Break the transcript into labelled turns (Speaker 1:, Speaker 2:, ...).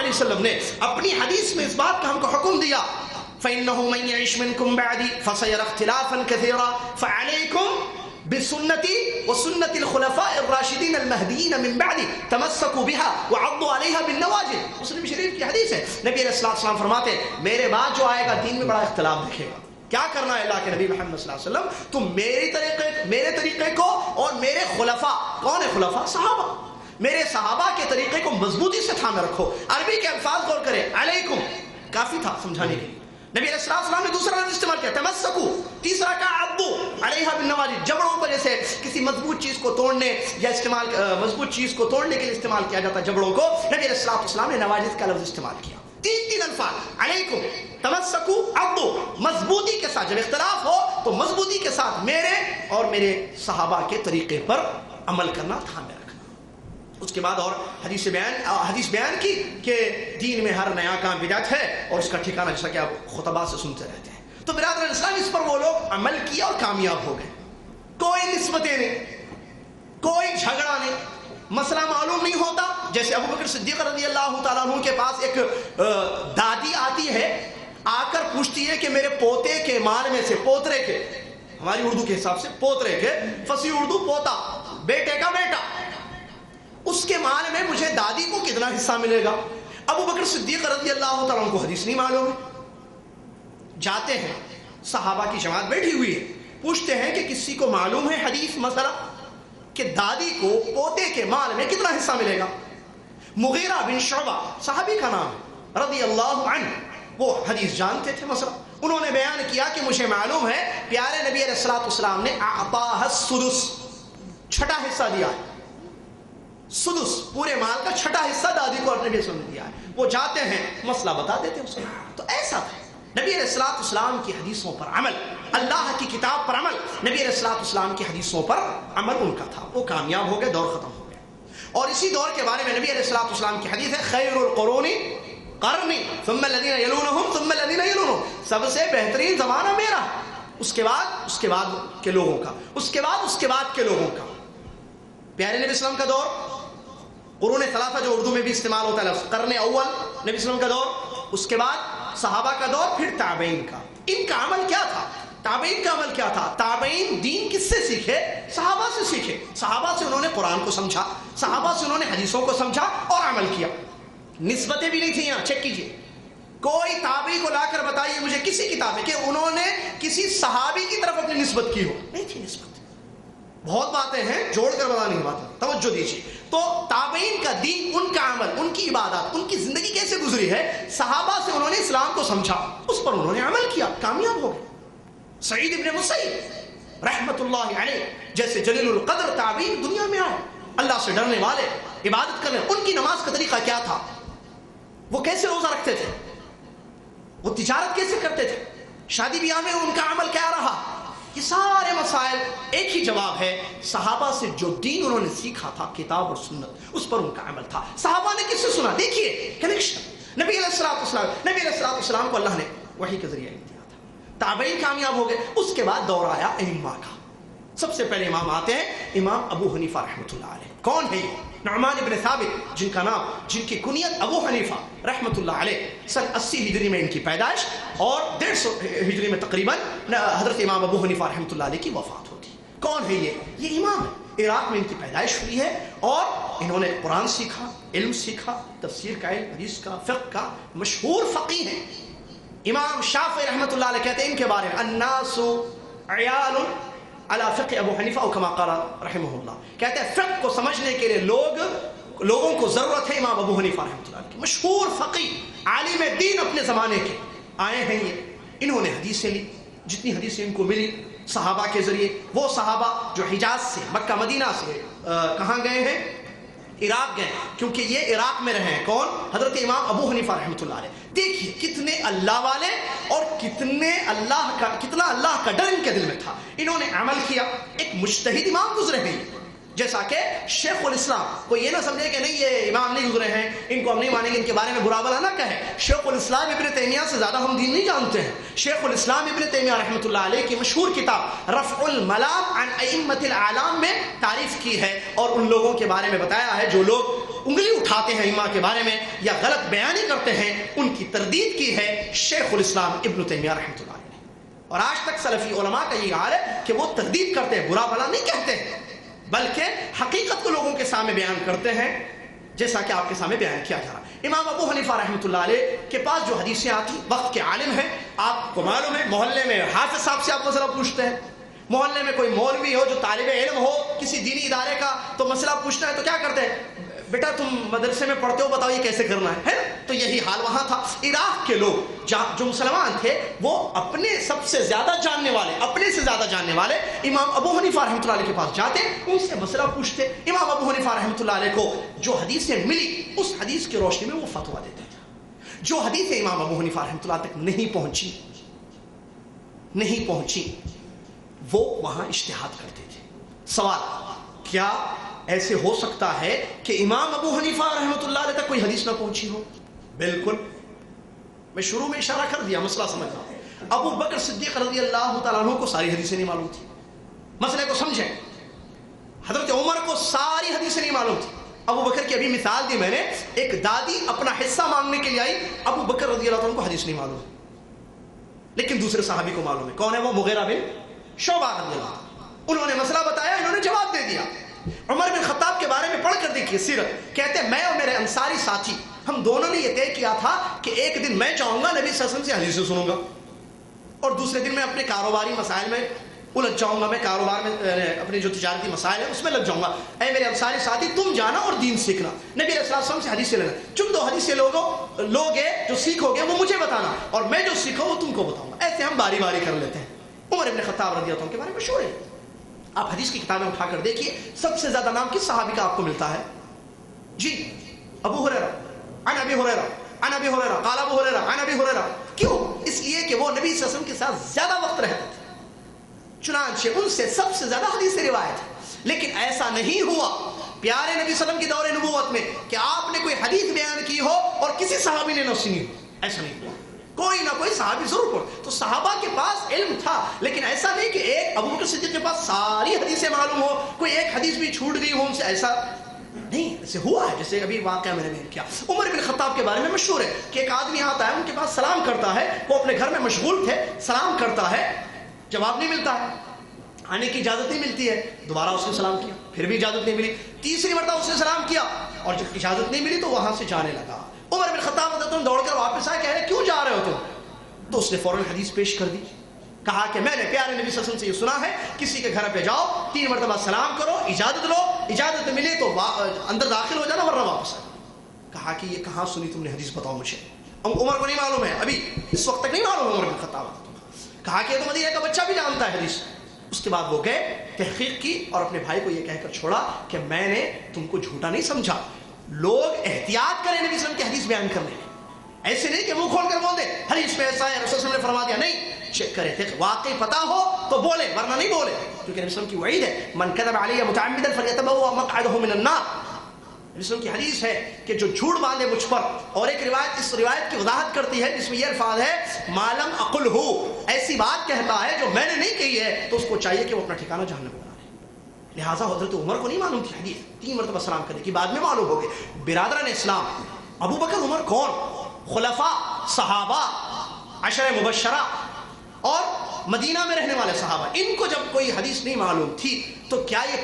Speaker 1: علیہ وسلم نے اپنی حدیث میں اس بات کا ہم کو حکم دیا فَإِنَّهُ مَن يَعِشْ مِنكُم بَعْدِي فَسَيَرَى اخْتِلَافًا كَثِيرًا فَعَلَيْكُمْ بِسُنَّتِي وَسُنَّةِ الْخُلَفَاءِ الرَّاشِدِينَ الْمَهْدِيِّينَ مِن بَعْدِي تَمَسَّكُوا بِهَا وَعَضُّوا عَلَيْهَا بِالنَّوَاجِذِ. مسلم شریف کی حدیث ہے. نبی علیہ السلام فرماتے ہیں میرے بعد جو آئے گا دین میں بڑا اختلاف دکھے گا. کیا کرنا ہے اللہ کے نبی محمد صلی اللہ علیہ وسلم؟ تم میرے طریقے کو اور میرے خلفاء، کون ہے خلفاء؟ صحابہ، میرے صحابہ کے طریقے کو مضبوطی سے تھامے رکھو. عربی کے الفاظ غور کریں، علیکم کافی تھا سمجھانے کے لیے. نبی علیہ السلام نے دوسرا لفظ استعمال کیا تمسکو. تیسرا کہا عضو علیہا بالنواجذ، جبڑوں پر جیسے کسی مضبوط چیز کو توڑنے یا مضبوط چیز کو توڑنے کے لیے استعمال کیا جاتا ہے جبڑوں کو، نبی علیہ السلام نے نواجذ کا لفظ استعمال کیا. تین الفاظ، علیکم، تمسکو، عضو. مضبوطی کے ساتھ، جب اختلاف ہو تو مضبوطی کے ساتھ میرے اور میرے صحابہ کے طریقے پر عمل کرنا، تھامے رکھنا. اس کے بعد اور حدیث بیان کی کہ دین میں ہر نیا کام بدعت ہے اور اس کا ٹھکانہ جیسا کہ آپ خطبات سے سنتے رہتے ہیں. تو برادر اسلام اس پر وہ لوگ عمل کیا اور کامیاب ہو گئے. کوئی نسبتیں نہیں، کوئی جھگڑا نہیں، مسئلہ معلوم نہیں ہوتا. جیسے ابو بکر صدیق رضی اللہ تعالیٰ عنہ کے پاس ایک دادی آتی ہے، آ کر پوچھتی ہے کہ میرے پوتے کے مال میں سے، پوترے کے، ہماری اردو کے حساب سے پوترے کے، فصیح اردو پوتا، بیٹے کا بیٹا، اس کے مال میں مجھے دادی کو کتنا حصہ ملے گا؟ ابو بکر صدیق رضی اللہ تعالیٰ عنہ کو حدیث نہیں معلوم ہے. جاتے ہیں، صحابہ کی جماعت بیٹھی ہوئی ہے، پوچھتے ہیں کہ کسی کو معلوم ہے حدیث مسئلہ کہ دادی کو پوتے کے مال میں کتنا حصہ ملے گا؟ مغیرہ بن شعبہ صحابی کا نام ہے رضی اللہ عنہ، وہ حدیث جانتے تھے مسئلہ. انہوں نے بیان کیا کہ مجھے معلوم ہے پیارے نبی علیہ السلام نے اعطاها السدس، چھٹا حصہ دیا ہے. سدس پورے مال کا چھٹا حصہ دادی کو نبی علیہ السلام نے دیا ہے. وہ جاتے ہیں، مسئلہ بتا دیتے ہیں اس کو. تو ایسا تھا نبی علیہ السلام کی حدیثوں پر عمل، اللہ کی کتاب پر عمل، نبی علیہ السلام کی حدیثوں پر عمل ان کا تھا. وہ کامیاب ہو گئے، دور ختم ہو گیا. اور اسی دور کے بارے میں نبی علیہ السلام کی حدیث ہے خیر القرون قرنی ثم الذین یلونہم ثم الذین یلونہم، سب سے بہترین زمانہ میرا، اس کے بعد کے لوگوں کا، اس کے بعد کے لوگوں کا. پیارے نبی اسلام کا دور، قرون ثلاثہ جو اردو میں بھی استعمال ہوتا ہے لفظ، قرن اول نبی اسلام کا دور، اس کے بعد صحابہ کا دور، پھر تابعین کا. ان کا عمل کیا تھا؟ تابعین کا عمل کیا تھا؟ تابعین دین کس سے سیکھے؟ صحابہ سے سیکھے. صحابہ سے انہوں نے قرآن کو سمجھا، صحابہ سے انہوں نے حدیثوں کو سمجھا اور عمل کیا. نسبتیں بھی نہیں تھیں. یہاں چیک کیجئے، کوئی تابعی کو لا کر بتائیے مجھے کسی کتاب میں کہ انہوں نے کسی صحابی کی طرف اپنی نسبت کی ہو. نہیں تھی نسبت. بہت باتیں ہیں، جوڑ کر بتانی باتیں، توجہ دیجیے. تو تابعین کا دین، ان کا عمل، ان کی عبادات، ان کی زندگی کیسے گزری ہے؟ صحابہ سے انہوں نے اسلام کو سمجھا، اس پر انہوں نے عمل کیا، کامیاب ہو گئے. سعید ابن مسیب رحمت اللہ علیہ جیسے جلیل القدر تابعین دنیا میں آئے، اللہ سے ڈرنے والے، عبادت کرنے. ان کی نماز کا طریقہ کیا تھا؟ وہ کیسے روزہ رکھتے تھے؟ وہ تجارت کیسے کرتے تھے؟ شادی بیاہ میں ان کا عمل کیا رہا؟ یہ سارے مسائل ایک ہی جواب ہے، صحابہ سے جو دین انہوں نے سیکھا تھا، کتاب اور سنت، اس پر ان کا عمل تھا. صحابہ نے کس سے سنا؟ دیکھیے کنیکشن. نبی علیہ السلام کو اللہ نے وحی کے ذریعے دیا تھا. تابعین کامیاب ہو گئے. اس کے بعد دور آیا ائمہ کا. سب سے پہلے امام آتے ہیں امام ابو حنیفہ رحمۃ اللہ علیہ. کون ہے؟ نعمان ابن ثابت، جن کا نام، جن کی کنیت ابو حنیفہ رحمۃ اللہ علیہ. سن 80 ہجری میں ان کی پیدائش اور 150 ہجری میں تقریباً حضرت امام ابو حنیفہ رحمۃ اللہ علیہ کی وفات ہوتی. کون ہے یہ امام ہے. عراق میں ان کی پیدائش ہوئی ہے اور انہوں نے قرآن سیکھا، علم سیکھا، تفسیر کا علم، حدیث کا، فقہ کا، مشہور فقیہ ہیں. امام شافعی رحمۃ اللہ علیہ کہتے ہیں ان کے بارے میں الناس عیال علی فقہ ابو حنیفہ او کما قال رحمہ اللہ. کہتے ہیں فقہ کو سمجھنے کے لیے لوگوں کو ضرورت ہے امام ابو حنیفہ رحمۃ اللہ علیہ. مشہور فقیہ، عالم دین اپنے زمانے کے آئے ہیں. انہوں نے حدیثیں لی، جتنی حدیثیں ان کو ملی صحابہ کے ذریعے. وہ صحابہ جو حجاز سے، مکہ مدینہ سے کہاں گئے ہیں؟ عراق گئے، کیونکہ یہ عراق میں رہے ہیں. کون؟ حضرت امام ابو حنیفہ رحمۃ اللہ علیہ. دیکھیے کتنے اللہ والے اور کتنا اللہ کا ڈر ان کے دل میں تھا. انہوں نے عمل کیا. ایک مجتہد امام گزرے ہیں، جیسا کہ شیخ الاسلام. کوئی یہ نہ سمجھے کہ نہیں یہ امام نہیں گزرے ہیں، ان کو ہم نہیں مانیں گے، ان کے بارے میں برا بھلا نہ کہیں. شیخ الاسلام ابن تیمیہ سے زیادہ ہم دین نہیں جانتے ہیں. شیخ الاسلام ابن تیمیہ رحمۃ اللہ علیہ کی مشہور کتاب رفع الملام عن ائمۃ الاعلام میں تعریف کی ہے اور ان لوگوں کے بارے میں بتایا ہے جو لوگ انگلی اٹھاتے ہیں امام کے بارے میں یا غلط بیانی کرتے ہیں ان کی تردید کی ہے شیخ الاسلام ابن تیمیہ رحمۃ اللہ علیہ نے. اور آج تک سلفی علماء کا یہ حال ہے کہ وہ تردید کرتے ہیں, برا بھلا نہیں کہتے ہیں, بلکہ حقیقت کو لوگوں کے سامنے بیان کرتے ہیں جیسا کہ آپ کے سامنے بیان کیا جا رہا ہے. امام ابو حنیفہ رحمۃ اللہ علیہ کے پاس جو حدیثیں آتی, وقت کے عالم ہیں, آپ کو معلوم ہے محلے میں حافظ صاحب سے آپ مسئلہ پوچھتے ہیں, محلے میں کوئی مولوی ہو جو طالب علم ہو کسی دینی ادارے کا, تو مسئلہ پوچھنا ہے تو کیا کرتے ہیں, بیٹا تم مدرسے میں پڑھتے ہو, بتاؤ یہ کیسے کرنا ہے نا. تو یہی حال وہاں تھا. عراق کے لوگ جو مسلمان تھے وہ اپنے سب سے زیادہ جاننے والے, اپنے سے زیادہ جاننے والے امام ابو حنیفہ رحمۃ اللہ علیہ کے پاس جاتے, ان سے مسئلہ پوچھتے. امام ابو حنیفہ رحمۃ اللہ علیہ کو جو حدیثیں ملی اس حدیث کی روشنی میں وہ فتویٰ دیتے تھے. جو حدیثیں امام ابو حنیفہ رحمۃ اللہ تک نہیں پہنچی وہ وہاں اجتہاد کرتے تھے. سوال, کیا ایسے ہو سکتا ہے کہ امام ابو حنیفہ رحمۃ اللہ علیہ تک کوئی حدیث نہ پہنچی ہو؟ بالکل. میں شروع میں اشارہ کر دیا, مسئلہ سمجھ رہا ہوں. ابو بکر صدیق رضی اللہ تعالیٰ عنہ کو ساری حدیثیں نہیں معلوم تھی. مسئلے کو سمجھیں, حضرت عمر کو ساری حدیثیں نہیں معلوم تھی. ابو بکر کی ابھی مثال دی میں نے, ایک دادی اپنا حصہ مانگنے کے لیے آئی, ابو بکر رضی اللہ عنہ کو حدیث نہیں معلوم, لیکن دوسرے صحابی کو معلوم ہے. کون ہے وہ؟ مغیرہ بن شعبہ رضی اللہ عنہ. انہوں نے مسئلہ بتایا, انہوں نے جواب دے دیا. عمر بن خطاب کے بارے میں پڑھ کر دیکھیے سیرت, کہتے ہیں میں اور میرے انصاری ساتھی ہم دونوں نے یہ طے کیا تھا کہ ایک دن میں جاؤں گا نبی صلی اللہ علیہ وسلم سے حدیثیں سنوں گا, اور دوسرے دن میں اپنے کاروباری مسائل میں الجھ جاؤں گا, میں کاروبار میں اپنے جو تجارتی مسائل ہیں اس میں لگ جاؤں گا. اے میرے انصاری ساتھی تم جانا اور دین سیکھنا, نبی علیہ الصلوۃ والسلام سے حدیثیں لینا, تم دو حدیثیں لوگے جو سیکھو گے وہ مجھے بتانا, اور میں جو سیکھوں وہ تم کو بتاؤں گا. ایسے ہم باری باری کر لیتے ہیں. عمر بن خطاب رضی اللہ عنہ کے بارے میں مشہور ہے. آپ حدیث کی کتابیں اٹھا کر دیکھیے, سب سے زیادہ نام کس صحابی کا آپ کو ملتا ہے؟ جی ابو ہریرہ, عن ابی ہریرہ, عن ابی ہریرہ قال ابو ہریرہ, عن ابی ہریرہ. کیوں؟ اس لیے کہ وہ نبی صلی اللہ علیہ وسلم کے ساتھ زیادہ وقت رہتے تھے, چنانچہ ان سے سب سے زیادہ حدیث روایت ہے. لیکن ایسا نہیں ہوا پیارے نبی صلی اللہ علیہ وسلم کی دور نبوت میں کہ آپ نے کوئی حدیث بیان کی ہو اور کسی صحابی نے نہ سنی ہو. ایسا نہیں ہوا, کوئی نہ کوئی صحابی ضرور پڑھ. تو صحابہ کے پاس علم تھا, لیکن ایسا نہیں کہ ایک ابو بکر صدیق کے پاس ساری حدیثیں معلوم ہو, کوئی ایک حدیث بھی چھوٹ گئی ہو ان سے, ایسا نہیں. ایسے ہوا ہے جیسے ابھی واقعہ میں نے بیان کیا. عمر بن خطاب کے بارے میں مشہور ہے کہ ایک آدمی آتا ہے ان کے پاس سلام کرتا ہے, وہ اپنے گھر میں مشغول تھے, سلام کرتا ہے, جواب نہیں ملتا ہے, آنے کی اجازت نہیں ملتی ہے. دوبارہ اس نے سلام کیا, پھر بھی اجازت نہیں ملی, تیسری مرتبہ اس نے سلام کیا اور جب اجازت نہیں ملی تو وہاں سے جانے لگا. عمر بن خطاب تم دوڑ کر واپس آئے, کہہ رہے کیوں جا رہے ہو تم؟ تو اس نے فوراً حدیث پیش کر دی, کہا کہ میں نے پیارے نبی صلی اللہ علیہ وسلم سے یہ سنا ہے کسی کے گھر پہ جاؤ 3 مرتبہ سلام کرو, اجازت لو, اجازت ملے تو اندر داخل ہو جانا ورنہ واپس آئے. کہا کہ یہ کہاں سنی تم نے حدیث, بتاؤ مجھے. عمر کو نہیں معلوم ہے, ابھی اس وقت تک نہیں معلوم عمر بن خطاب. کہا کہ یہ تو مدینہ کا بچہ بھی جانتا ہے حدیث. اس کے بعد وہ گئے, تحقیق کی اور اپنے بھائی کو یہ کہہ کر چھوڑا کہ میں نے تم کو جھوٹا نہیں سمجھا. لوگ احتیاط کریں نبی صلی اللہ علیہ وسلم کی حدیث بیان کرنے میں, ایسے نہیں کہ منہ کھول کر بول دے حدیث میں ایسا ہے رسول صلی اللہ علیہ وسلم نے فرما دیا. نہیں, چیک کرے, واقعی پتا ہو تو بولے ورنہ نہیں بولے, کیونکہ نبی صلی اللہ علیہ وسلم کی وعید ہے من کذب علی متعمدا فلیتبوأ مقعده من النار. نبی صلی اللہ علیہ وسلم کی حدیث ہے کہ جو جھوٹ باندھے مجھ پر, اور ایک روایت اس روایت کی وضاحت کرتی ہے جس میں یہ الفاظ ہے مالم اقل ہو, ایسی بات کہتا ہے جو میں نے نہیں کہی ہے تو اس کو چاہیے کہ وہ اپنا ٹھکانہ جہنم میں بنا لے. لہٰذا حضرت عمر کو نہیں معلوم تھی حدیث, 3 مرتبہ سلام کرنے کی بعد میں معلوم ہو گئے. برادران اسلام, ابو بکر عمر کون؟ خلفاء, صحابہ, عشرہ مبشرہ اور مدینہ میں رہنے والے صحابہ. ان کو جب کوئی حدیث نہیں معلوم تھی تو کیا یہ